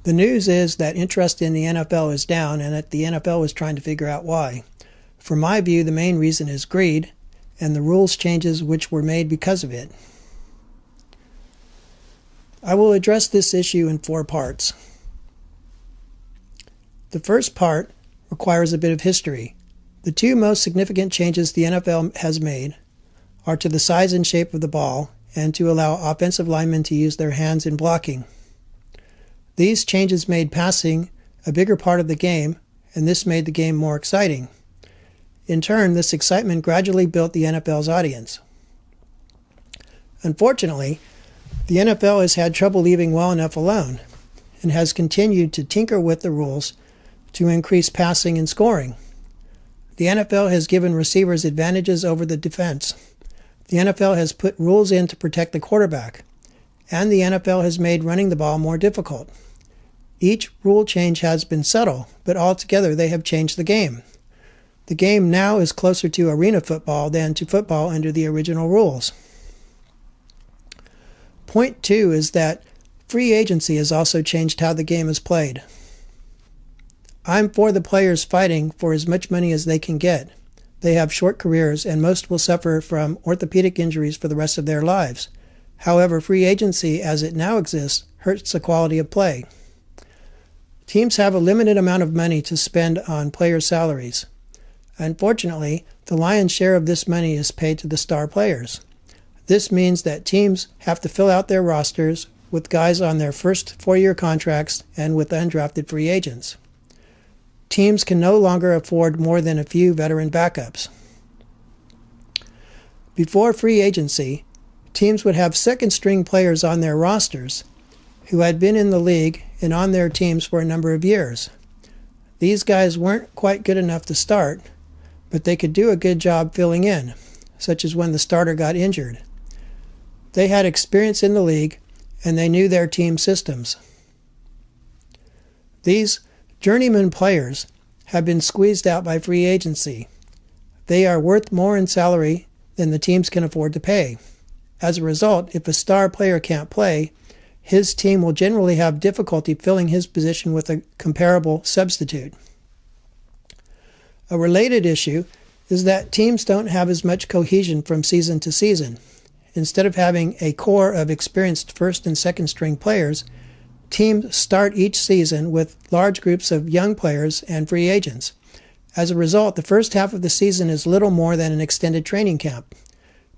The news is that interest in the NFL is down and that the NFL is trying to figure out why. From my view, the main reason is greed and the rules changes which were made because of it. I will address this issue in 4 parts. The first part requires a bit of history. The 2 most significant changes the NFL has made are to the size and shape of the ball and to allow offensive linemen to use their hands in blocking. These changes made passing a bigger part of the game, and this made the game more exciting. In turn, this excitement gradually built the NFL's audience. Unfortunately, the NFL has had trouble leaving well enough alone and has continued to tinker with the rules to increase passing and scoring. The NFL has given receivers advantages over the defense. The NFL has put rules in to protect the quarterback, and the NFL has made running the ball more difficult. Each rule change has been subtle, but altogether they have changed the game. The game now is closer to arena football than to football under the original rules. Point 2 is that free agency has also changed how the game is played. I'm for the players fighting for as much money as they can get. They have short careers and most will suffer from orthopedic injuries for the rest of their lives. However, free agency as it now exists hurts the quality of play. Teams have a limited amount of money to spend on player salaries. Unfortunately, the lion's share of this money is paid to the star players. This means that teams have to fill out their rosters with guys on their first 4-year contracts and with undrafted free agents. Teams can no longer afford more than a few veteran backups. Before free agency, teams would have second-string players on their rosters who had been in the league and on their teams for a number of years. These guys weren't quite good enough to start, but they could do a good job filling in, such as when the starter got injured. They had experience in the league, and they knew their team systems. These journeyman players have been squeezed out by free agency. They are worth more in salary than the teams can afford to pay. As a result, if a star player can't play, his team will generally have difficulty filling his position with a comparable substitute. A related issue is that teams don't have as much cohesion from season to season. Instead of having a core of experienced first and second string players, teams start each season with large groups of young players and free agents. As a result, the first half of the season is little more than an extended training camp.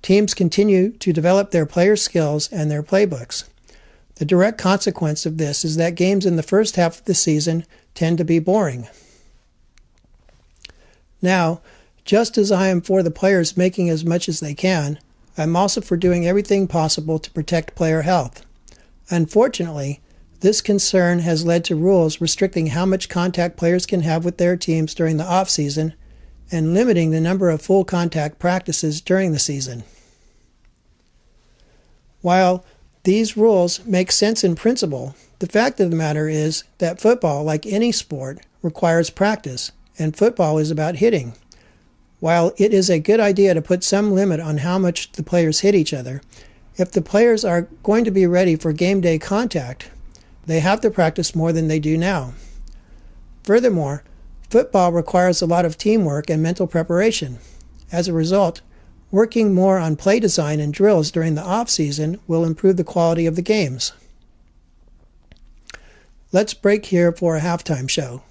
Teams continue to develop their player skills and their playbooks. The direct consequence of this is that games in the first half of the season tend to be boring. Now, just as I am for the players making as much as they can, I'm also for doing everything possible to protect player health. Unfortunately, this concern has led to rules restricting how much contact players can have with their teams during the off-season and limiting the number of full contact practices during the season. While these rules make sense in principle, the fact of the matter is that football, like any sport, requires practice, and football is about hitting. While it is a good idea to put some limit on how much the players hit each other, if the players are going to be ready for game day contact, they have to practice more than they do now. Furthermore, football requires a lot of teamwork and mental preparation. As a result, working more on play design and drills during the off-season will improve the quality of the games. Let's break here for a halftime show.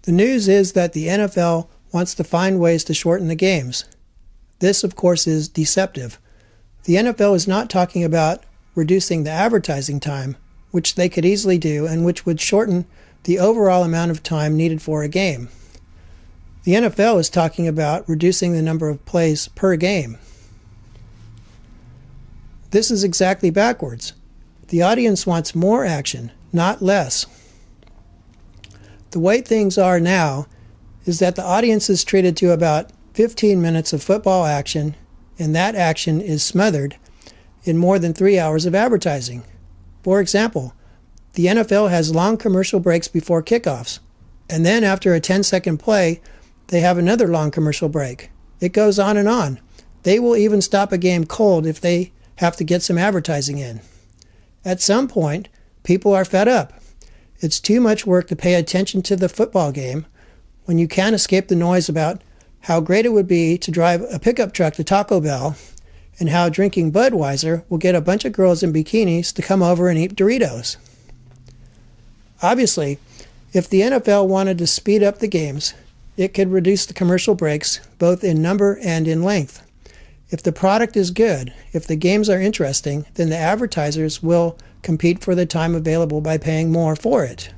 The news is that the NFL wants to find ways to shorten the games. This, of course, is deceptive. The NFL is not talking about reducing the advertising time, which they could easily do and which would shorten the overall amount of time needed for a game. The NFL is talking about reducing the number of plays per game. This is exactly backwards. The audience wants more action, not less. The way things are now is that the audience is treated to about 15 minutes of football action, and that action is smothered in more than 3 hours of advertising. For example, the NFL has long commercial breaks before kickoffs, and then after a 10-second play, they have another long commercial break. It goes on and on. They will even stop a game cold if they have to get some advertising in. At some point, people are fed up. It's too much work to pay attention to the football game when you can't escape the noise about how great it would be to drive a pickup truck to Taco Bell and how drinking Budweiser will get a bunch of girls in bikinis to come over and eat Doritos. Obviously, if the NFL wanted to speed up the games, it could reduce the commercial breaks both in number and in length. If the product is good, if the games are interesting, then the advertisers will compete for the time available by paying more for it.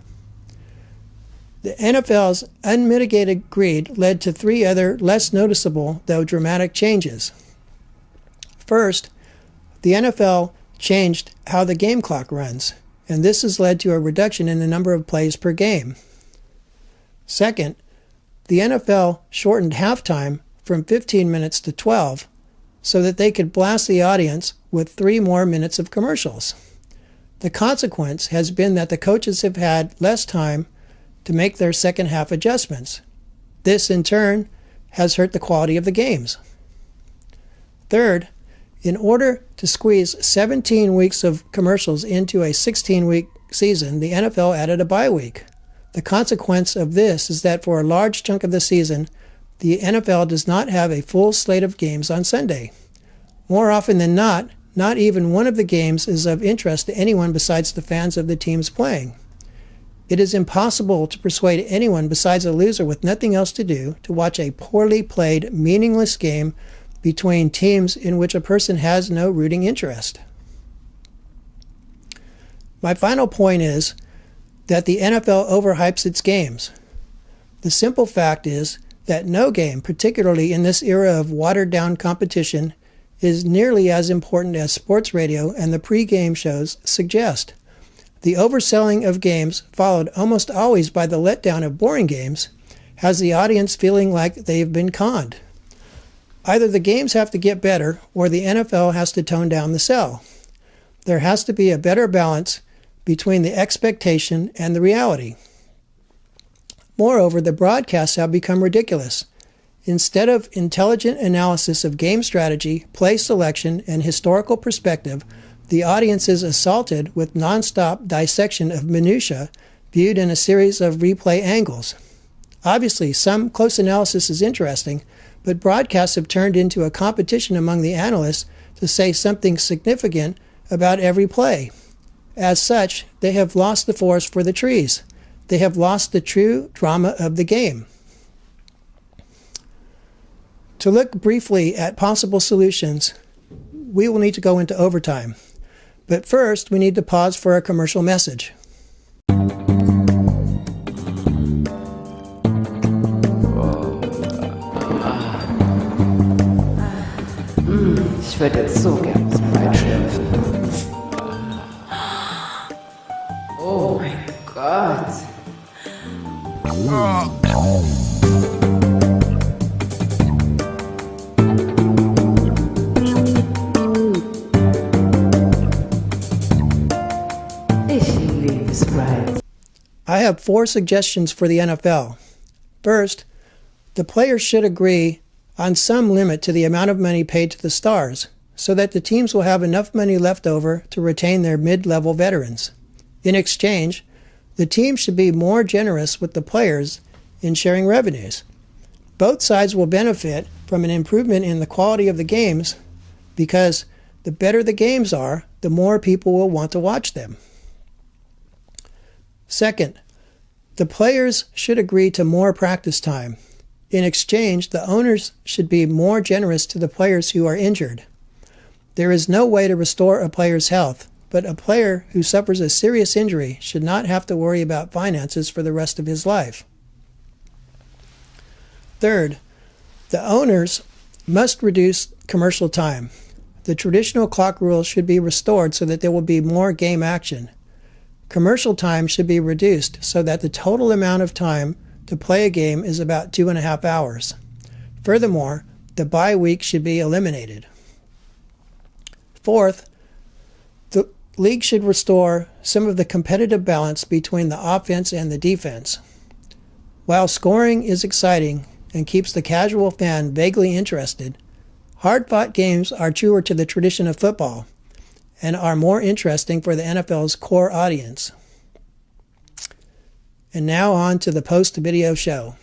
The NFL's unmitigated greed led to 3 other less noticeable, though dramatic, changes. First, the NFL changed how the game clock runs, and this has led to a reduction in the number of plays per game. Second, the NFL shortened halftime from 15 minutes to 12 so that they could blast the audience with 3 more minutes of commercials. The consequence has been that the coaches have had less time to make their second half adjustments. This, in turn, has hurt the quality of the games. Third, in order to squeeze 17 weeks of commercials into a 16-week season, the NFL added a bye week. The consequence of this is that for a large chunk of the season, the NFL does not have a full slate of games on Sunday. More often than not even one of the games is of interest to anyone besides the fans of the teams playing. It is impossible to persuade anyone besides a loser with nothing else to do to watch a poorly played, meaningless game between teams in which a person has no rooting interest. My final point is that the NFL overhypes its games. The simple fact is that no game, particularly in this era of watered-down competition, is nearly as important as sports radio and the pre-game shows suggest. The overselling of games, followed almost always by the letdown of boring games, has the audience feeling like they've been conned. Either the games have to get better or the NFL has to tone down the sell. There has to be a better balance between the expectation and the reality. Moreover, the broadcasts have become ridiculous. Instead of intelligent analysis of game strategy, play selection, and historical perspective, the audience is assaulted with nonstop dissection of minutiae viewed in a series of replay angles. Obviously, some close analysis is interesting, but broadcasts have turned into a competition among the analysts to say something significant about every play. As such, they have lost the forest for the trees. They have lost the true drama of the game. To look briefly at possible solutions, we will need to go into overtime. But first, we need to pause for a commercial message. Ich würde jetzt so gern zum Weitschläfen. Oh mein Gott. I have 4 suggestions for the NFL. First, the players should agree on some limit to the amount of money paid to the stars, so that the teams will have enough money left over to retain their mid-level veterans. In exchange, the team should be more generous with the players in sharing revenues. Both sides will benefit from an improvement in the quality of the games because the better the games are, the more people will want to watch them. Second, the players should agree to more practice time. In exchange, the owners should be more generous to the players who are injured. There is no way to restore a player's health, but a player who suffers a serious injury should not have to worry about finances for the rest of his life. Third, the owners must reduce commercial time. The traditional clock rules should be restored so that there will be more game action. Commercial time should be reduced so that the total amount of time to play a game is about 2.5 hours. Furthermore, the bye week should be eliminated. Fourth, the league should restore some of the competitive balance between the offense and the defense. While scoring is exciting and keeps the casual fan vaguely interested, hard-fought games are truer to the tradition of football and are more interesting for the NFL's core audience. And now on to the post-video show.